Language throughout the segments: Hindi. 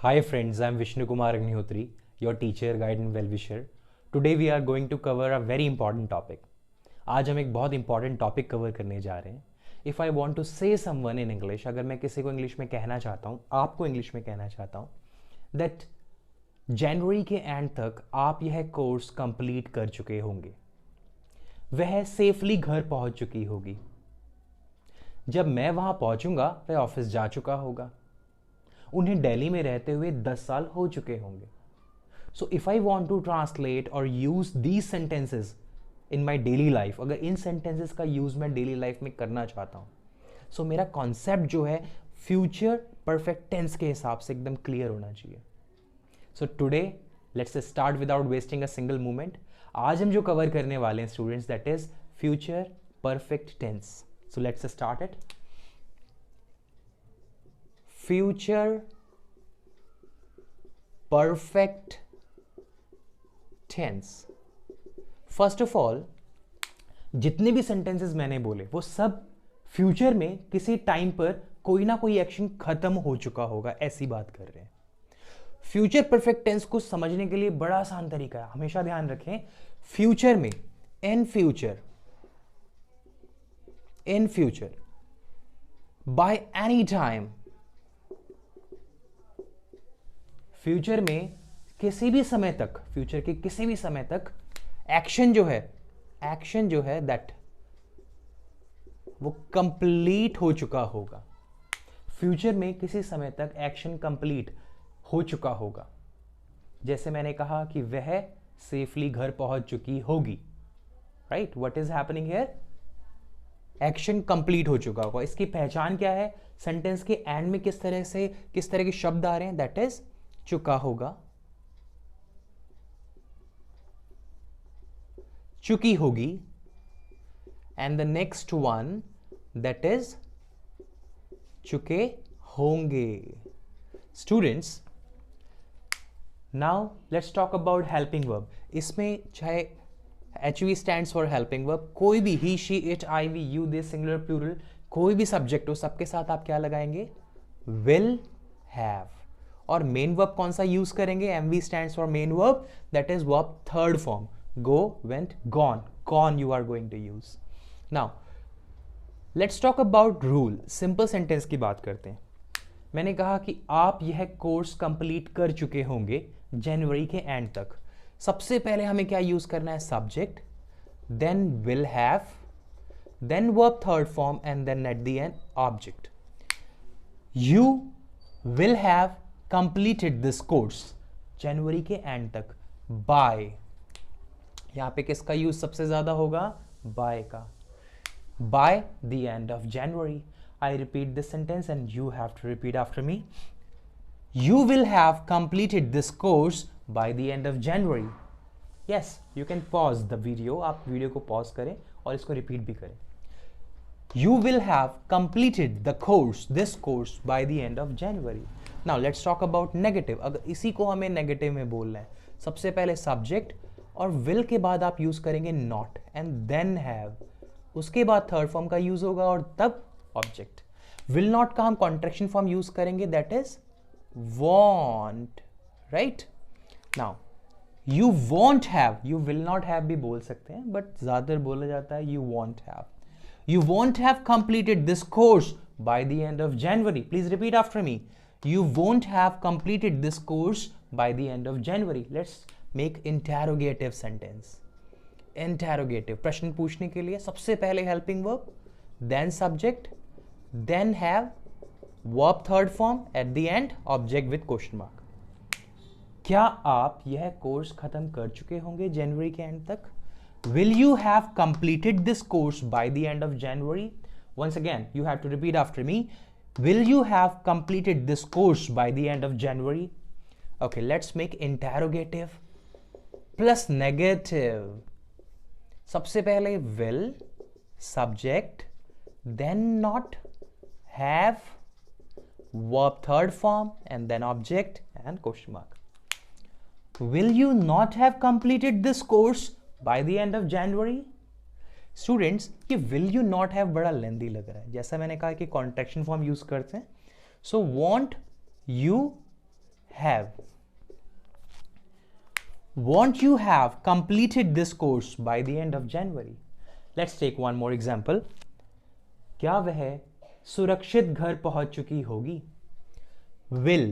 Hi friends, I'm Vishnu Kumar Agnihotri, your teacher, guide and well-wisher. Today we are going to cover a very important topic. आज हम एक बहुत इंपॉर्टेंट टॉपिक कवर करने जा रहे हैं. इफ़ आई वॉन्ट टू से समवन इन इंग्लिश, अगर मैं किसी को इंग्लिश में कहना चाहता हूँ, आपको इंग्लिश में कहना चाहता हूँ दैट जनवरी के एंड तक आप यह कोर्स कंप्लीट कर चुके होंगे, वह सेफली घर पहुँच चुकी होगी. जब मैं वहाँ पहुँचूंगा वह ऑफिस जा चुका होगा. उन्हें दिल्ली में रहते हुए 10 साल हो चुके होंगे. So if I want to translate और use these sentences in my daily life, अगर इन सेंटेंसेस का यूज मैं डेली लाइफ में करना चाहता हूँ, सो मेरा कॉन्सेप्ट जो है फ्यूचर परफेक्ट टेंस के हिसाब से एकदम क्लियर होना चाहिए. So today let's start without wasting a single moment. आज हम जो कवर करने वाले हैं students, that is future perfect tense. So let's start it. Future perfect tense. First of all, जितने भी सेंटेंसेस मैंने बोले वो सब फ्यूचर में किसी टाइम पर कोई ना कोई एक्शन खत्म हो चुका होगा, ऐसी बात कर रहे हैं. फ्यूचर परफेक्ट टेंस को समझने के लिए बड़ा आसान तरीका है. हमेशा ध्यान रखें, फ्यूचर में in future by any time, future में किसी भी समय तक, फ्यूचर के किसी भी समय तक एक्शन जो है दैट वो कंप्लीट हो चुका होगा. फ्यूचर में किसी समय तक एक्शन कंप्लीट हो चुका होगा. जैसे मैंने कहा कि वह सेफली घर पहुंच चुकी होगी, right. What is happening here? Action complete हो चुका होगा. इसकी पहचान क्या है? सेंटेंस के एंड में किस तरह के शब्द आ रहे हैं, दैट इज चुका होगा, चुकी होगी, and the next one that is चुके होंगे. Students, now let's talk about helping verb. इसमें चाहे HV stands for helping verb, कोई भी he, she, it, I, we, you, they, singular, plural, कोई भी सब्जेक्ट हो, सबके साथ आप क्या लगाएंगे? Will have. और मेन वर्ब कौन सा यूज करेंगे? MV stands for main verb, that is verb third form. Go, went, gone. Gone you are going to use. Now let's talk about rule. Simple sentence की बात करते हैं. मैंने कहा कि आप यह कोर्स कंप्लीट कर चुके होंगे जनवरी के एंड तक. सबसे पहले हमें क्या यूज करना है? Subject, then will have, then verb third form, and then at the end object. You will have completed this course जनवरी के एंड तक बाय. यहां पे किसका यूज सबसे ज्यादा होगा? बाय का. By the end of January. I repeat this sentence and you have to repeat after me. You will have completed this course by the end of January. Yes, you can pause the video. आप वीडियो को पॉज करें और इसको रिपीट भी करें. You will have completed the course, this course, by the end of January. Now let's talk about negative. अगर इसी को हमें नेगेटिव में बोलना है, सबसे पहले सब्जेक्ट और will के बाद आप यूज करेंगे not and then have. उसके बाद थर्ड फॉर्म का यूज होगा और तब ऑब्जेक्ट. will not का हम कॉन्ट्रैक्शन फॉर्म यूज करेंगे, that is want, right? Now you won't have, you will not have भी बोल सकते हैं, बट ज्यादातर बोला जाता है you won't have. You won't have completed this course by the end of January. Please repeat after me. You won't have completed this course by the end of January. Let's make interrogative sentence. Interrogative, प्रश्न पूछने के लिए सबसे पहले helping verb, then subject, then have, verb third form, eight the end object with question mark. क्या आप यह कोर्स खत्म कर चुके होंगे जनवरी के एंड तक? Will you have completed this course by the end of January? Once again you have to repeat after me. Will you have completed this course by the end of January? Okay, let's make interrogative plus negative. सबसे पहले will, subject, then not, have, verb third form, and then object and question mark. Will you not have completed this course by the end of January? Students, ये will you not have बड़ा लेंदी लग रहा है. जैसा मैंने कहा कि कॉन्ट्रैक्शन फॉर्म यूज करते हैं. So won't you won't you have completed this course by the end of January? Let's take one more example. क्या वह सुरक्षित घर पहुंच चुकी होगी? Will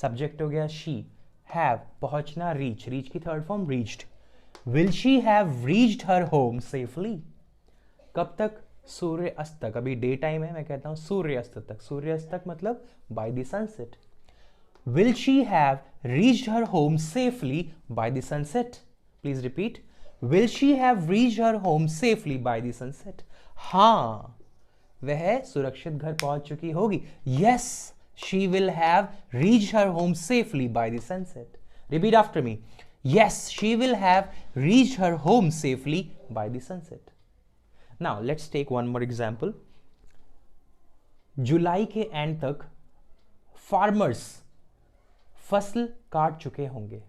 सब्जेक्ट हो गया she, have पहुंचना reach, reach की third form reached. Will she have reached her home safely? कब तक? सूर्य अस्त तक. अभी डे टाइम है, मैं कहता हूं सूर्य अस्त तक. सूर्य अस्त तक मतलब by the sunset. Will she have reached her home safely by the sunset? Please repeat. Will she have reached her home safely by the sunset? हाँ, वह सुरक्षित घर पहुंच चुकी होगी. Yes, she will have reached her home safely by the sunset. Repeat after me. Yes, she will have reached her home safely by the sunset. Now, let's take one more example. जुलाई के एंड तक फार्मर्स फसल काट चुके होंगे.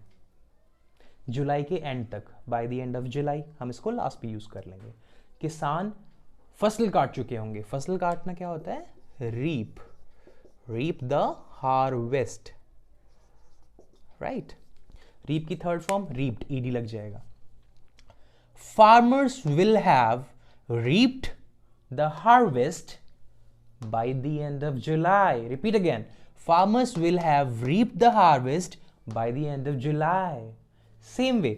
जुलाई के एंड तक, bye the end of July, हम इसको लास्ट पे यूज कर लेंगे. किसान फसल काट चुके होंगे. फसल काटना क्या होता है? Reap. Reap the harvest, right. Reap की थर्ड फॉर्म रीप्ड, ईडी लग जाएगा. Farmers will have reaped the harvest by the end of July. Repeat again. Farmers will have reaped the harvest by the end of July. Same way.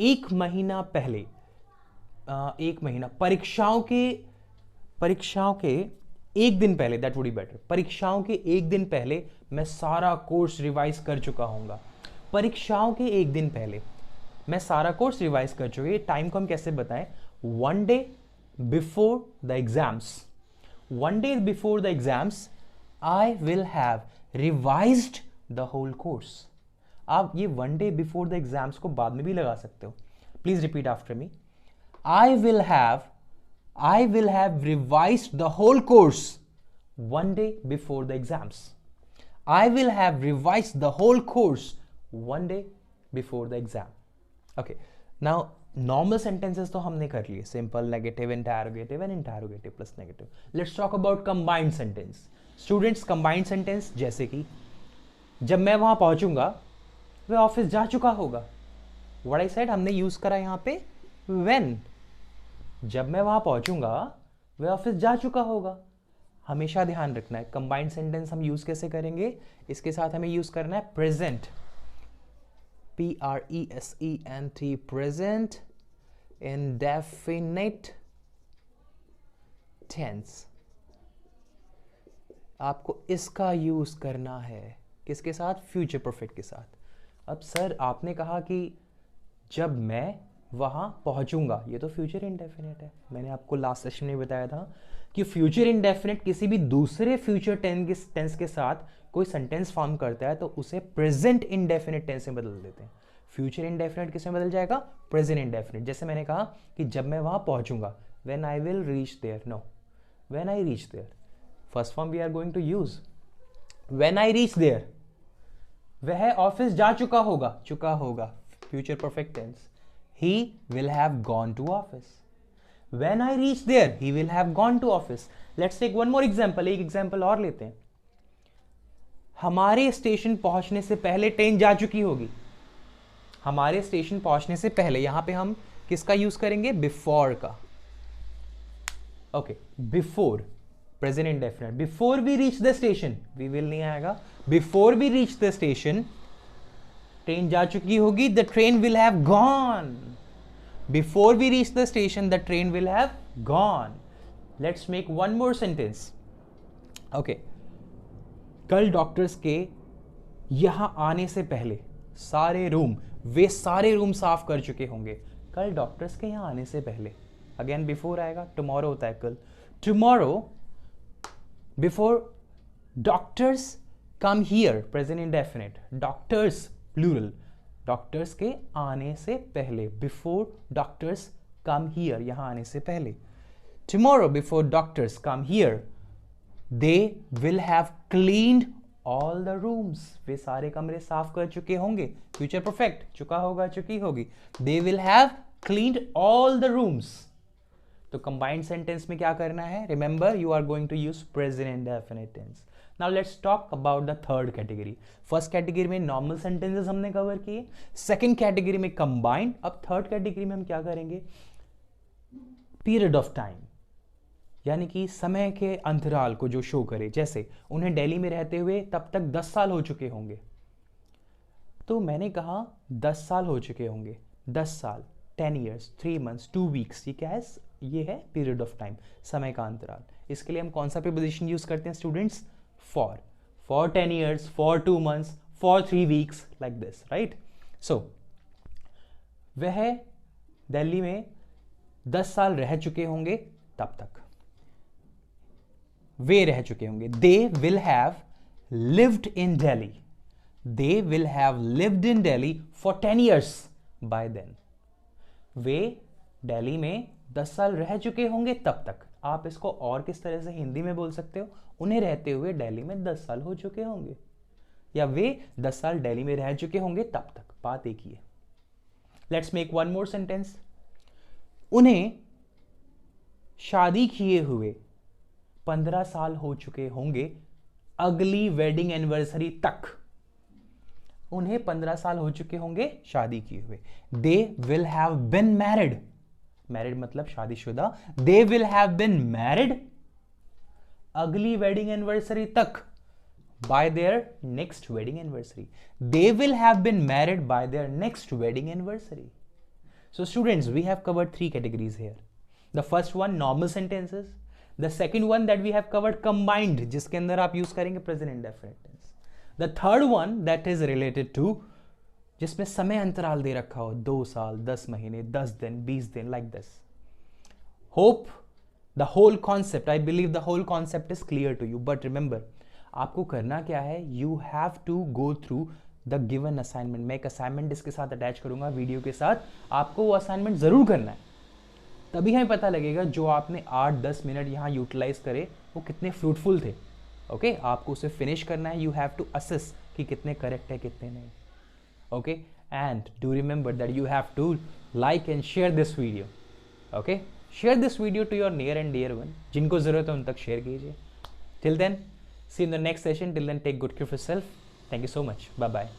एक महीना पहले, एक महीना परीक्षाओं के एक दिन पहले, दैट वुड बी बेटर. परीक्षाओं के एक दिन पहले मैं सारा कोर्स रिवाइज कर चुका हूंगा. परीक्षाओं के एक दिन पहले मैं सारा कोर्स रिवाइज कर चुका. ये टाइम को हम कैसे बताएं? One day before the exams. One day before the exams, I will have revised the whole course. आप ये one day before the exams को बाद में भी लगा सकते हो. Please repeat after me. I will have revised the whole course one day before the exams. I will have revised the whole course one day before the exam. Okay. Now, normal sentences तो हमने कर लिए. Simple, negative, interrogative and interrogative plus negative. Let's talk about combined sentence. Students, combined sentence जैसे कि जब मैं वहां पहुंचूंगा वह ऑफिस जा चुका होगा. व्हाट आई सेड, हमने यूज करा यहां पे व्हेन. जब मैं वहां पहुंचूंगा वह ऑफिस जा चुका होगा. हमेशा ध्यान रखना है कंबाइंड सेंटेंस हम यूज कैसे करेंगे. इसके साथ हमें यूज करना है present. Present, present indefinite tense. आपको इसका यूज करना है किसके साथ? फ्यूचर परफेक्ट के साथ. अब सर आपने कहा कि जब मैं वहां पहुंचूंगा, ये तो फ्यूचर इंडेफिनिट है. मैंने आपको लास्ट सेशन में बताया था कि फ्यूचर इंडेफिनिट किसी भी दूसरे फ्यूचर टेंस के साथ कोई सेंटेंस फॉर्म करता है तो उसे प्रेजेंट इंडेफिनिट टेंस में बदल देते हैं. फ्यूचर इंडेफिनिट किस में बदल जाएगा? Present indefinite. जैसे मैंने कहा कि जब मैं वहां पहुंचूंगा, when I will reach there. No, when I reach there. First form we are going to use. When I reach there, वह ऑफिस जा चुका होगा. Future perfect tense. He will have gone to office. When I reach there, he will have gone to office. Let's take one more example. एक एग्जांपल और लेते हैं. हमारे स्टेशन पहुंचने से पहले ट्रेन जा चुकी होगी. हमारे स्टेशन पहुंचने से पहले, यहां पे हम किसका यूज करेंगे? बिफोर का. Okay, before, present indefinite. Before we reach the station, we will नहीं आएगा. Before we reach the station, train जा चुकी होगी. The train will have gone. Before we reach the station, the train will have gone. Let's make one more sentence. Okay, कल डॉक्टर्स के यहां आने से पहले वे सारे रूम साफ कर चुके होंगे. कल डॉक्टर्स के यहां आने से पहले. अगेन बिफोर आएगा. टुमारो होता है कल. Tomorrow before doctors come here, present indefinite. Doctors plural. Doctors के आने से पहले. बिफोर डॉक्टर्स कम हियर, यहां आने से पहले. Tomorrow before doctors come here, they will have cleaned all the rooms. वे सारे कमरे साफ कर चुके होंगे. फ्यूचर परफेक्ट, चुका होगा, चुकी होगी. they will have cleaned all the rooms. तो कंबाइंड सेंटेंस में क्या करना है? Remember, you are going to use present indefinite tense. Now let's talk about the third category. First category में नॉर्मल सेंटेंसेस हमने कवर किए, सेकंड कैटेगरी में कंबाइंड. अब थर्ड कैटेगरी में हम क्या करेंगे, पीरियड ऑफ टाइम, यानी कि समय के अंतराल को जो शो करे. जैसे उन्हें दिल्ली में रहते हुए तब तक 10 साल हो चुके होंगे, तो मैंने कहा 10 साल हो चुके होंगे. 10 साल, 10 years, 3 months, 2 weeks, ये क्या है, ये है पीरियड ऑफ टाइम, समय का अंतराल. इसके लिए हम कौन सा प्रीपोजिशन यूज करते हैं students, for 10 years, for 2 months, for 3 weeks, like this, right. So वह दिल्ली में 10 साल रह चुके होंगे तब तक, वे रह चुके होंगे. They will have lived in Delhi, they will have lived in Delhi for 10 years by then. वे दिल्ली में 10 साल रह चुके होंगे तब तक. आप इसको और किस तरह से हिंदी में बोल सकते हो, उन्हें रहते हुए दिल्ली में 10 साल हो चुके होंगे, या वे 10 साल दिल्ली में रह चुके होंगे तब तक. बात एक ही है. Let's make one more sentence. उन्हें शादी किए हुए 15 साल हो चुके होंगे अगली वेडिंग एनिवर्सरी तक. उन्हें 15 साल हो चुके होंगे शादी किए हुए. They will have been married, married मतलब शादीशुदा. They will have been married अगली वेडिंग एनिवर्सरी तक, by their next wedding anniversary. They will have been married by their next wedding anniversary. So students, we have covered 3 categories here. The first one normal sentences, the second one that we have covered combined, जिसके अंदर आप यूज करेंगे present indefinite tense. The third one that is related to, जिसमें समय अंतराल दे रखा हो 2 साल, 10 महीने, 10 दिन, 20 दिन, like this. Hope the whole concept, I believe the whole concept is clear to you. But remember, आपको करना क्या है, you have to go through the given assignment. मैं एक असाइनमेंट इसके साथ अटैच करूंगा वीडियो के साथ. आपको वो असाइनमेंट जरूर करना है, तभी हमें पता लगेगा जो आपने 8-10 मिनट यहाँ यूटिलाइज करे वो कितने फ्रूटफुल थे. ओके आपको उसे फिनिश करना है. यू हैव टू असेस कि कितने करेक्ट है कितने नहीं. Okay and do remember that you have to like and share this video. Okay share this video to your near and dear one, जिनको जरूरत है उन तक शेयर कीजिए. Till then see in the next session. Till then take good care of yourself. Thank you so much. Bye bye.